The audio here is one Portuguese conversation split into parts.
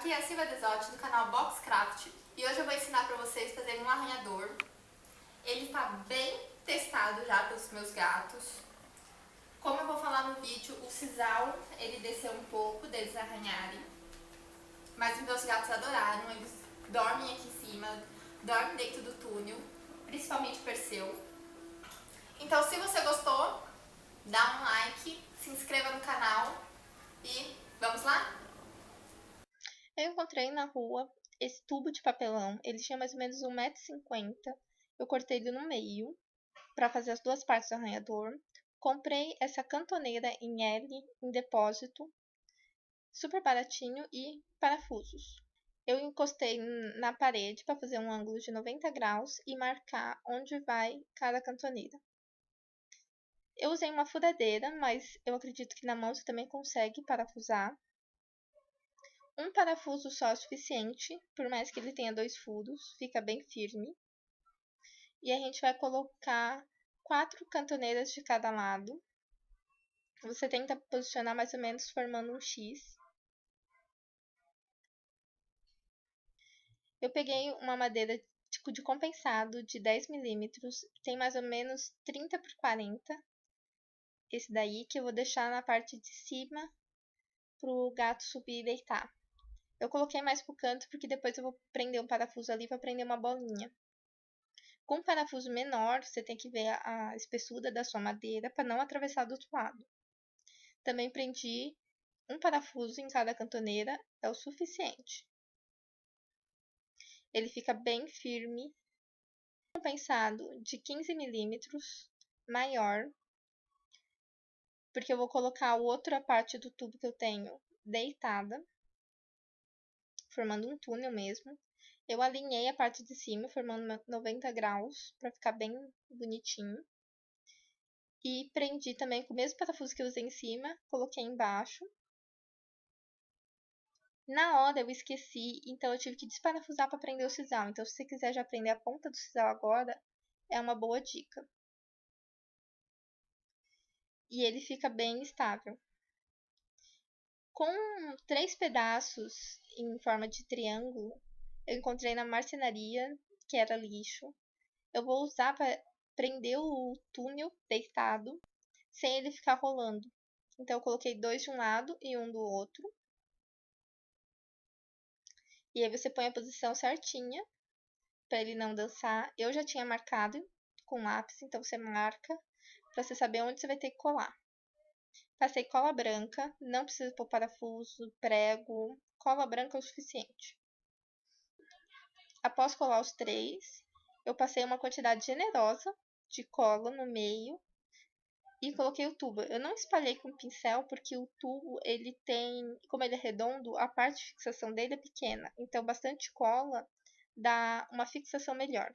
aqui é a Silvia Desotti do canal Boxcraft e hoje eu vou ensinar para vocês a fazer um arranhador. Ele está bem testado já pelos meus gatos. Como eu vou falar no vídeo, o sisal ele desceu um pouco deles arranharem, mas os meus gatos adoraram, eles dormem aqui em cima, dormem dentro do túnel, principalmente o Perseu. Então se você gostou, dá um like, se inscreva no canal e vamos lá? Eu encontrei na rua esse tubo de papelão, ele tinha mais ou menos 1,50 m. Eu cortei ele no meio para fazer as duas partes do arranhador. Comprei essa cantoneira em L, em depósito, super baratinho, e parafusos. Eu encostei na parede para fazer um ângulo de 90 graus e marcar onde vai cada cantoneira. Eu usei uma furadeira, mas eu acredito que na mão você também consegue parafusar. Um parafuso só é suficiente, por mais que ele tenha 2 furos, fica bem firme. E a gente vai colocar 4 cantoneiras de cada lado. Você tenta posicionar mais ou menos formando um X. Eu peguei uma madeira de compensado de 10 mm, tem mais ou menos 30 por 40. Esse daí que eu vou deixar na parte de cima para o gato subir e deitar. Eu coloquei mais pro canto porque depois eu vou prender um parafuso ali para prender uma bolinha. Com um parafuso menor, você tem que ver a espessura da sua madeira para não atravessar do outro lado. Também prendi um parafuso em cada cantoneira, é o suficiente. Ele fica bem firme. Compensado de 15 mm, maior, porque eu vou colocar a outra parte do tubo que eu tenho deitada, formando um túnel mesmo. Eu alinhei a parte de cima, formando 90 graus, para ficar bem bonitinho. E prendi também com o mesmo parafuso que eu usei em cima, coloquei embaixo. Na hora eu esqueci, então eu tive que desparafusar para prender o sisal. Então se você quiser já prender a ponta do sisal agora, é uma boa dica. E ele fica bem estável. Com 3 pedaços em forma de triângulo, eu encontrei na marcenaria, que era lixo. Eu vou usar para prender o túnel deitado, sem ele ficar rolando. Então eu coloquei 2 de um lado e um do outro. E aí você põe a posição certinha, para ele não dançar. Eu já tinha marcado com lápis, então você marca, para você saber onde você vai ter que colar. Passei cola branca, não precisa pôr parafuso, prego, cola branca é o suficiente. Após colar os 3, eu passei uma quantidade generosa de cola no meio e coloquei o tubo. Eu não espalhei com o pincel porque o tubo, ele tem, como ele é redondo, a parte de fixação dele é pequena. Então bastante cola dá uma fixação melhor.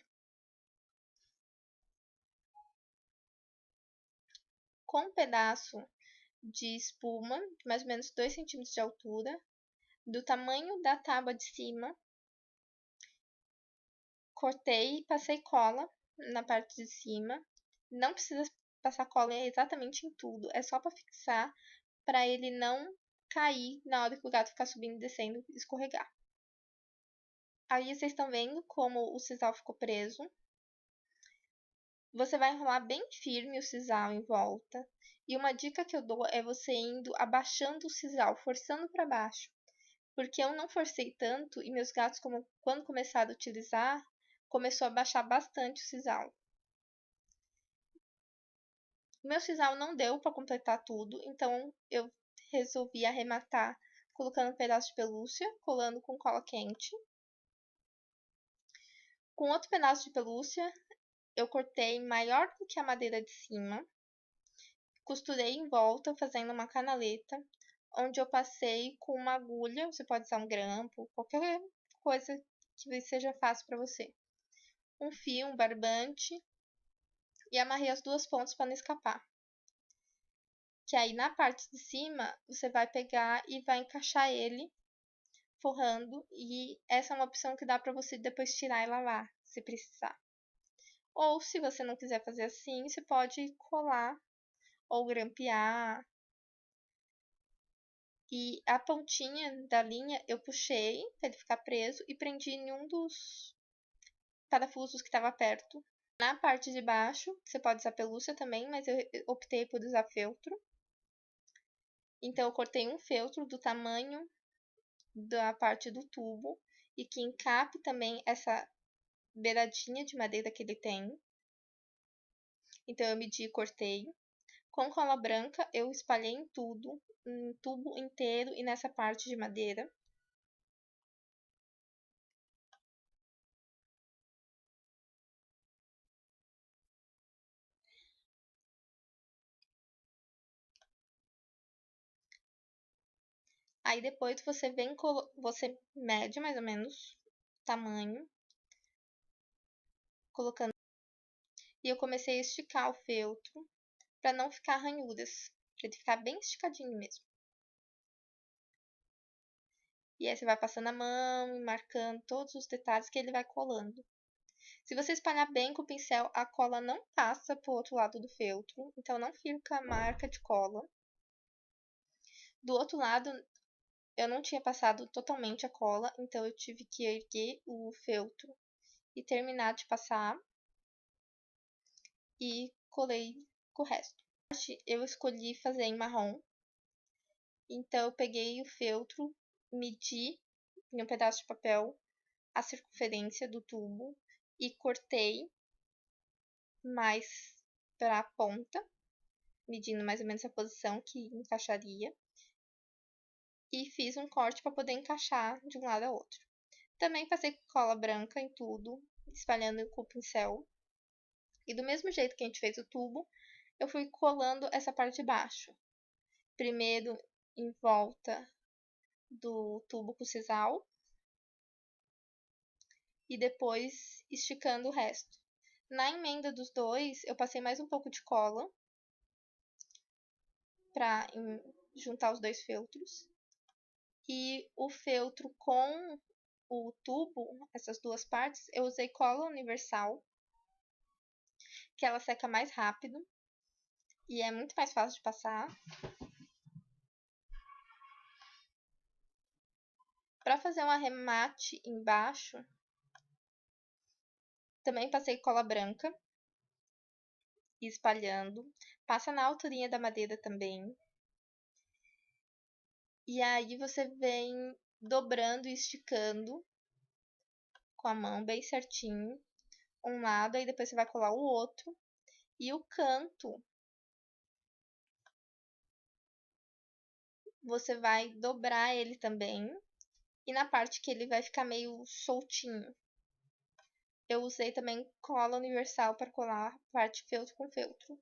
Com um pedaço de espuma, mais ou menos 2 cm de altura, do tamanho da tábua de cima, cortei e passei cola na parte de cima. Não precisa passar cola exatamente em tudo, é só para fixar, para ele não cair na hora que o gato ficar subindo e descendo e escorregar. Aí vocês estão vendo como o sisal ficou preso. Você vai enrolar bem firme o sisal em volta. E uma dica que eu dou é você indo abaixando o sisal, forçando para baixo. Porque eu não forcei tanto e meus gatos, quando começaram a utilizar, começou a baixar bastante o sisal. Meu sisal não deu para completar tudo, então eu resolvi arrematar colocando um pedaço de pelúcia, colando com cola quente. Com outro pedaço de pelúcia, eu cortei maior do que a madeira de cima, costurei em volta fazendo uma canaleta, onde eu passei com uma agulha, você pode usar um grampo, qualquer coisa que seja fácil para você. Um fio, um barbante, e amarrei as duas pontas para não escapar. Que aí na parte de cima, você vai pegar e vai encaixar ele, forrando, e essa é uma opção que dá para você depois tirar e lavar, se precisar. Ou se você não quiser fazer assim, você pode colar ou grampear E a pontinha da linha eu puxei para ele ficar preso e prendi em um dos parafusos que estava perto. Na parte de baixo, você pode usar pelúcia também, mas eu optei por usar feltro. Então eu cortei um feltro do tamanho da parte do tubo e que encape também essa beiradinha de madeira que ele tem. Então eu medi e cortei. Com cola branca eu espalhei em tudo, em tubo inteiro e nessa parte de madeira. Aí depois você mede mais ou menos o tamanho, colocando. E eu comecei a esticar o feltro para não ficar ranhuras, para ele ficar bem esticadinho mesmo. E aí você vai passando a mão e marcando todos os detalhes que ele vai colando. Se você espalhar bem com o pincel, a cola não passa pro outro lado do feltro, então não fica marca de cola. Do outro lado, eu não tinha passado totalmente a cola, então eu tive que erguer o feltro e terminar de passar. E colei com o resto. Eu escolhi fazer em marrom, então eu peguei o feltro, medi em um pedaço de papel a circunferência do tubo e cortei mais para a ponta, medindo mais ou menos a posição que encaixaria, e fiz um corte para poder encaixar de um lado ao outro. Também passei cola branca em tudo, espalhando com o pincel. E do mesmo jeito que a gente fez o tubo, eu fui colando essa parte de baixo. Primeiro em volta do tubo com sisal e depois esticando o resto. Na emenda dos dois, eu passei mais um pouco de cola para juntar os dois feltros. E o feltro com o tubo, essas duas partes, eu usei cola universal, que ela seca mais rápido e é muito mais fácil de passar. Para fazer um arremate embaixo, também passei cola branca, espalhando. Passa na alturinha da madeira também. E aí você vem dobrando e esticando com a mão bem certinho. Um lado, aí depois você vai colar o outro. E o canto, você vai dobrar ele também. E na parte que ele vai ficar meio soltinho, eu usei também cola universal para colar parte feltro com feltro.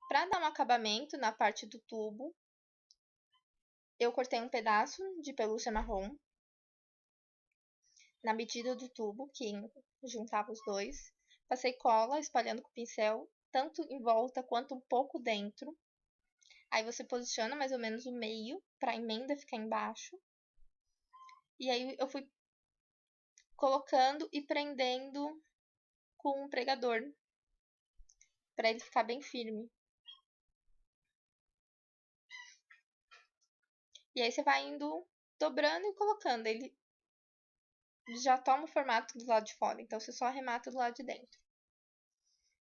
Para dar um acabamento na parte do tubo, eu cortei um pedaço de pelúcia marrom na medida do tubo que juntava os dois. Passei cola espalhando com o pincel, tanto em volta quanto um pouco dentro. Aí você posiciona mais ou menos o meio para a emenda ficar embaixo. E aí eu fui colocando e prendendo com um pregador para ele ficar bem firme. E aí você vai indo dobrando e colocando. Ele já toma o formato do lado de fora, então você só arremata do lado de dentro.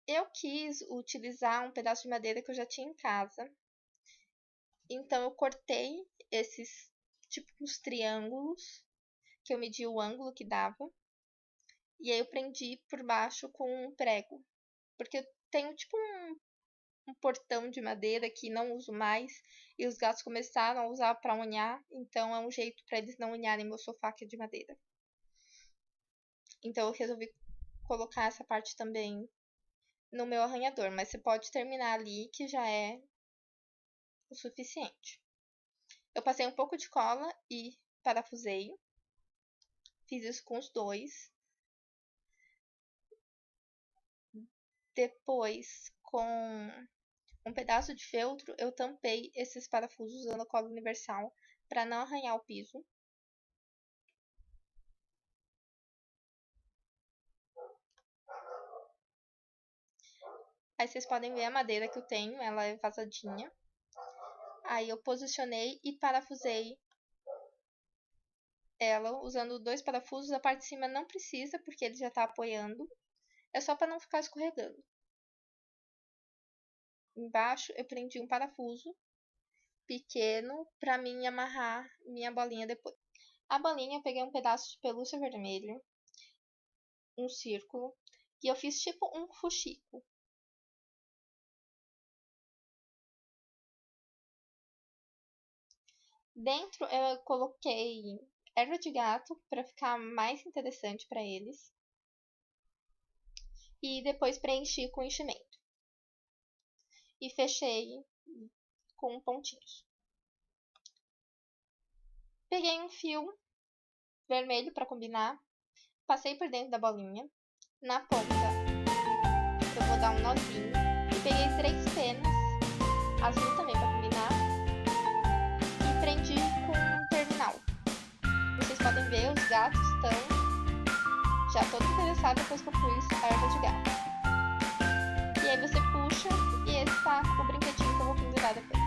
Eu quis utilizar um pedaço de madeira que eu já tinha em casa. Então eu cortei esses tipos triângulos, que eu medi o ângulo que dava. E aí eu prendi por baixo com um prego. Porque eu tenho tipo um portão de madeira que não uso mais. E os gatos começaram a usar para unhar. Então é um jeito para eles não unharem meu sofá que é de madeira. Então eu resolvi colocar essa parte também no meu arranhador. Mas você pode terminar ali que já é o suficiente. Eu passei um pouco de cola e parafusei. Fiz isso com os dois. Depois, com um pedaço de feltro, eu tampei esses parafusos usando a cola universal para não arranhar o piso. Aí vocês podem ver a madeira que eu tenho, ela é vazadinha. Aí eu posicionei e parafusei ela usando 2 parafusos. A parte de cima não precisa, porque ele já está apoiando. É só para não ficar escorregando. Embaixo eu prendi um parafuso pequeno para mim amarrar minha bolinha depois. A bolinha eu peguei um pedaço de pelúcia vermelho, um círculo, e eu fiz tipo um fuxico. Dentro eu coloquei erva de gato para ficar mais interessante para eles. E depois preenchi com enchimento. E fechei com pontinhos. Peguei um fio vermelho para combinar, passei por dentro da bolinha. Na ponta eu vou dar um nozinho. E peguei 3 penas, azul também para combinar. E prendi com um terminal. Vocês podem ver, os gatos estão já todo interessado depois que eu pus a erva de gato. E aí você puxa e esse tá o brinquedinho que eu vou pendurar depois.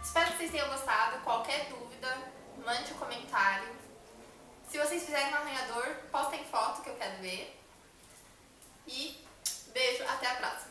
Espero que vocês tenham gostado. Qualquer dúvida, mande um comentário. Se vocês fizerem um arranhador, postem foto que eu quero ver. E beijo, até a próxima!